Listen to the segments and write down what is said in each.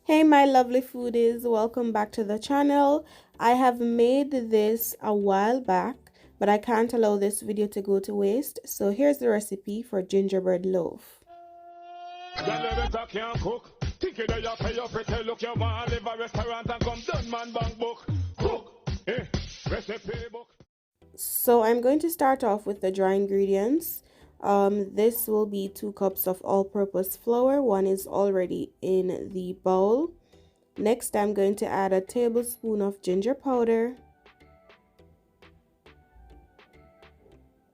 Hey my lovely foodies, welcome back to the channel. I have made this a while back, but I can't allow this video to go to waste. So here's the recipe for gingerbread loaf. So I'm going to start off with the dry ingredients. This will be 2 cups of all-purpose flour. One is already in the bowl. Next, I'm going to add a tablespoon of ginger powder.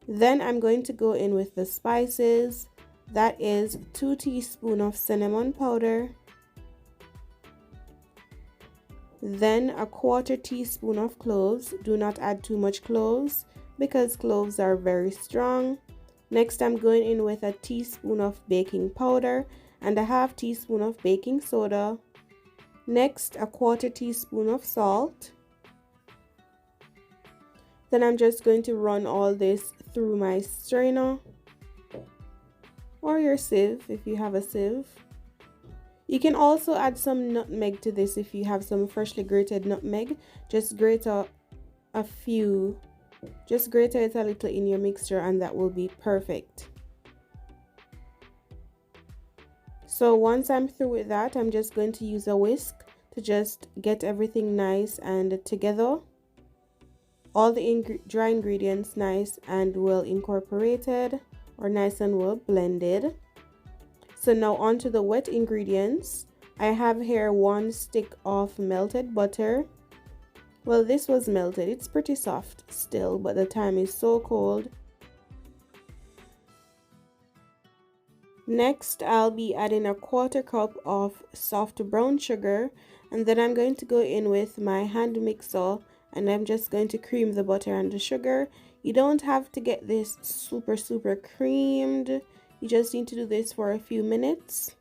Then I'm going to go in with the spices. That is 2 teaspoons of cinnamon powder. Then a 1/4 teaspoon of cloves. Do not add too much cloves because cloves are very strong. Next, I'm going in with a teaspoon of baking powder and a 1/2 teaspoon of baking soda. Next, a 1/4 teaspoon of salt. Then I'm just going to run all this through my strainer or your sieve if you have a sieve. You can also add some nutmeg to this if you have some freshly grated nutmeg. Just grate it a little in your mixture and that will be perfect. So once I'm through with that, I'm just going to use a whisk to just get everything nice and together. All the dry ingredients nice and well incorporated or nice and well blended. So now on to the wet ingredients. I have here 1 stick of melted butter. Well, this was melted. It's pretty soft still, but the time is so cold. Next, I'll be adding a 1/4 cup of soft brown sugar, and then I'm going to go in with my hand mixer and I'm just going to cream the butter and the sugar. You don't have to get this super creamed. You just need to do this for a few minutes.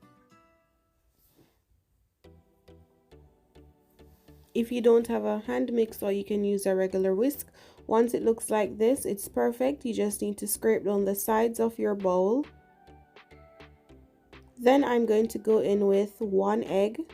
If you don't have a hand mixer, you can use a regular whisk. Once it looks like this, it's perfect. You just need to scrape down the sides of your bowl. Then I'm going to go in with 1 egg.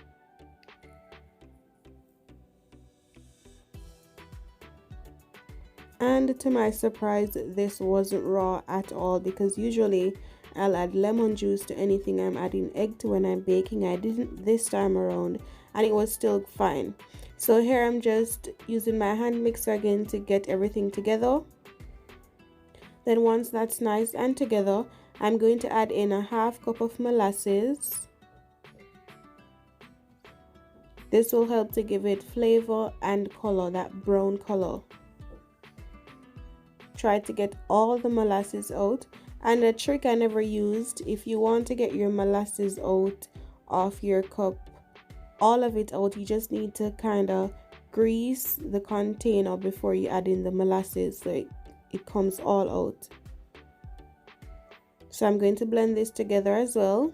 And to my surprise, this wasn't raw at all because usually I'll add lemon juice to anything I'm adding egg to when I'm baking. I didn't this time around and it was still fine. So here I'm just using my hand mixer again to get everything together. Then once that's nice and together, I'm going to add in a 1/2 cup of molasses. This will help to give it flavor and color, that brown color. Try to get all the molasses out. And a trick I never used, if you want to get your molasses out of your cup, all of it out, you just need to kind of grease the container before you add in the molasses so it comes all out. So I'm going to blend this together as well.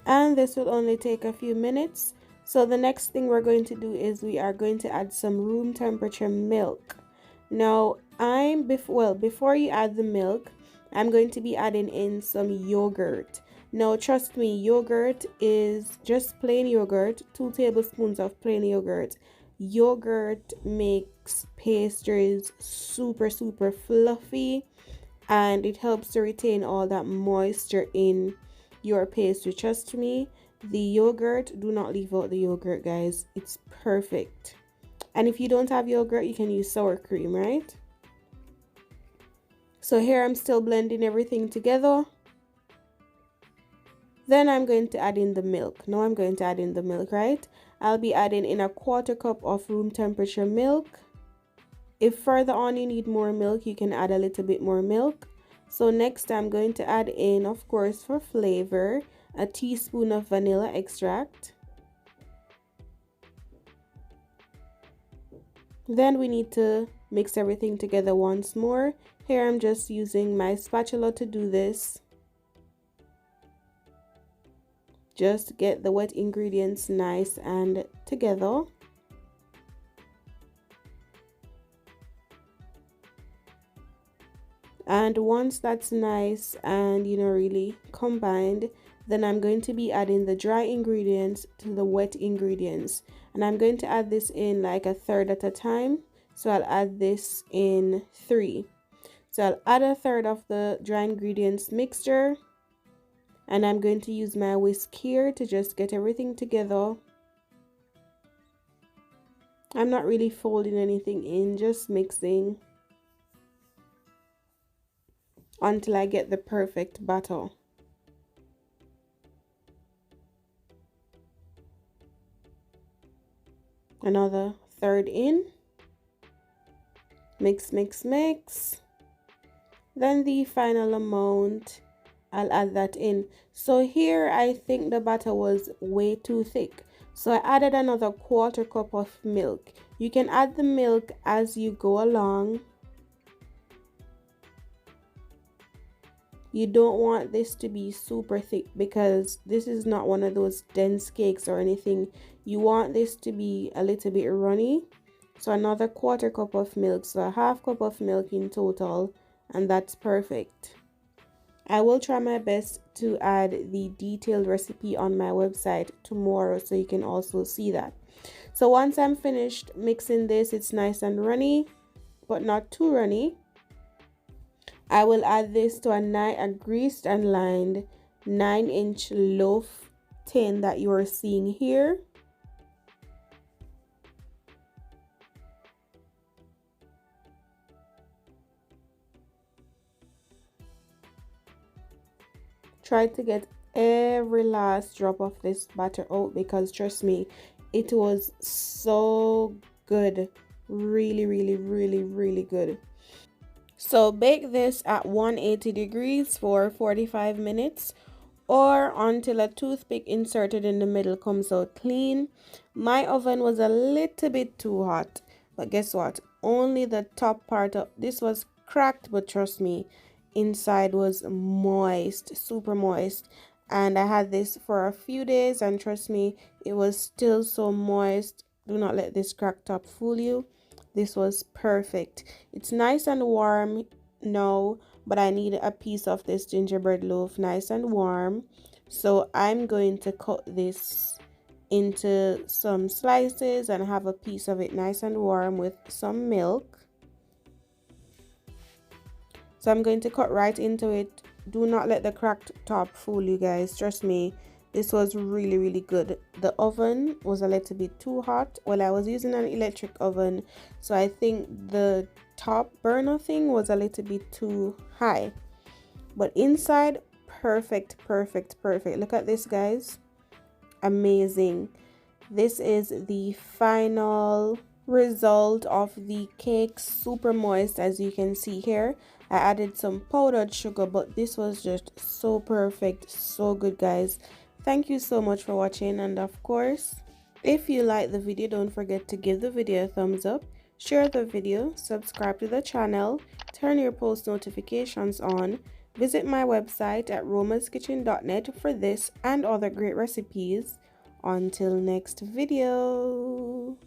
And this will only take a few minutes. So the next thing we're going to do is we are going to add some room temperature milk. Now before you add the milk, I'm going to be adding in some yogurt. Now trust me, yogurt is just plain yogurt, 2 tablespoons of plain yogurt. Yogurt makes pastries super fluffy and it helps to retain all that moisture in your pastry. Trust me, the yogurt, do not leave out the yogurt, guys. It's perfect. And if you don't have yogurt, you can use sour cream, right? So here I'm still blending everything together. Then I'm going to add in the milk. Now I'm going to add in the milk, right? I'll be adding in a 1/4 cup of room temperature milk. If further on you need more milk, you can add a little bit more milk. So next I'm going to add in, of course, for flavor, a teaspoon of vanilla extract. Then we need to mix everything together once more. Here I'm just using my spatula to do this. Just get the wet ingredients nice and together. And once that's nice and really combined, then I'm going to be adding the dry ingredients to the wet ingredients, and I'm going to add this in like a third at a time. So I'll add this in 3. So I'll add a third of the dry ingredients mixture, and I'm going to use my whisk here to just get everything together. I'm not really folding anything in, just mixing until I get the perfect batter. Another third in. Mix, mix, mix. Then the final amount, I'll add that in. So here I think the batter was way too thick, so I added another 1/4 cup of milk. You can add the milk as you go along. You don't want this to be super thick because this is not one of those dense cakes or anything. You want this to be a little bit runny. So another 1/4 cup of milk, so a 1/2 cup of milk in total, and that's perfect. I will try my best to add the detailed recipe on my website tomorrow so you can also see that. So once I'm finished mixing this, it's nice and runny, but not too runny. I will add this to a greased and lined 9-inch loaf tin that you are seeing here. Try to get every last drop of this batter out because trust me, it was so good. Really, really, really, really good. So bake this at 180 degrees for 45 minutes or until a toothpick inserted in the middle comes out clean. My oven was a little bit too hot, but guess what? Only the top part of this was cracked, but trust me, inside was moist, super moist. And I had this for a few days, and trust me, it was still so moist. Do not let this cracked top fool you. This was perfect. It's nice and warm now, but I need a piece of this gingerbread loaf nice and warm. So I'm going to cut this into some slices and have a piece of it nice and warm with some milk. So I'm going to cut right into it. Do not let the cracked top fool you guys. Trust me, this was really, really good. The oven was a little bit too hot. Well, I was using an electric oven, so I think the top burner thing was a little bit too high. But inside, perfect, perfect, perfect. Look at this, guys. Amazing. This is the final result of the cake. Super moist, as you can see here. I added some powdered sugar, but this was just so perfect, so good, guys. Thank you so much for watching, and of course, if you like the video, don't forget to give the video a thumbs up, share the video, subscribe to the channel, turn your post notifications on, visit my website at roma'skitchen.net for this and other great recipes. Until next video.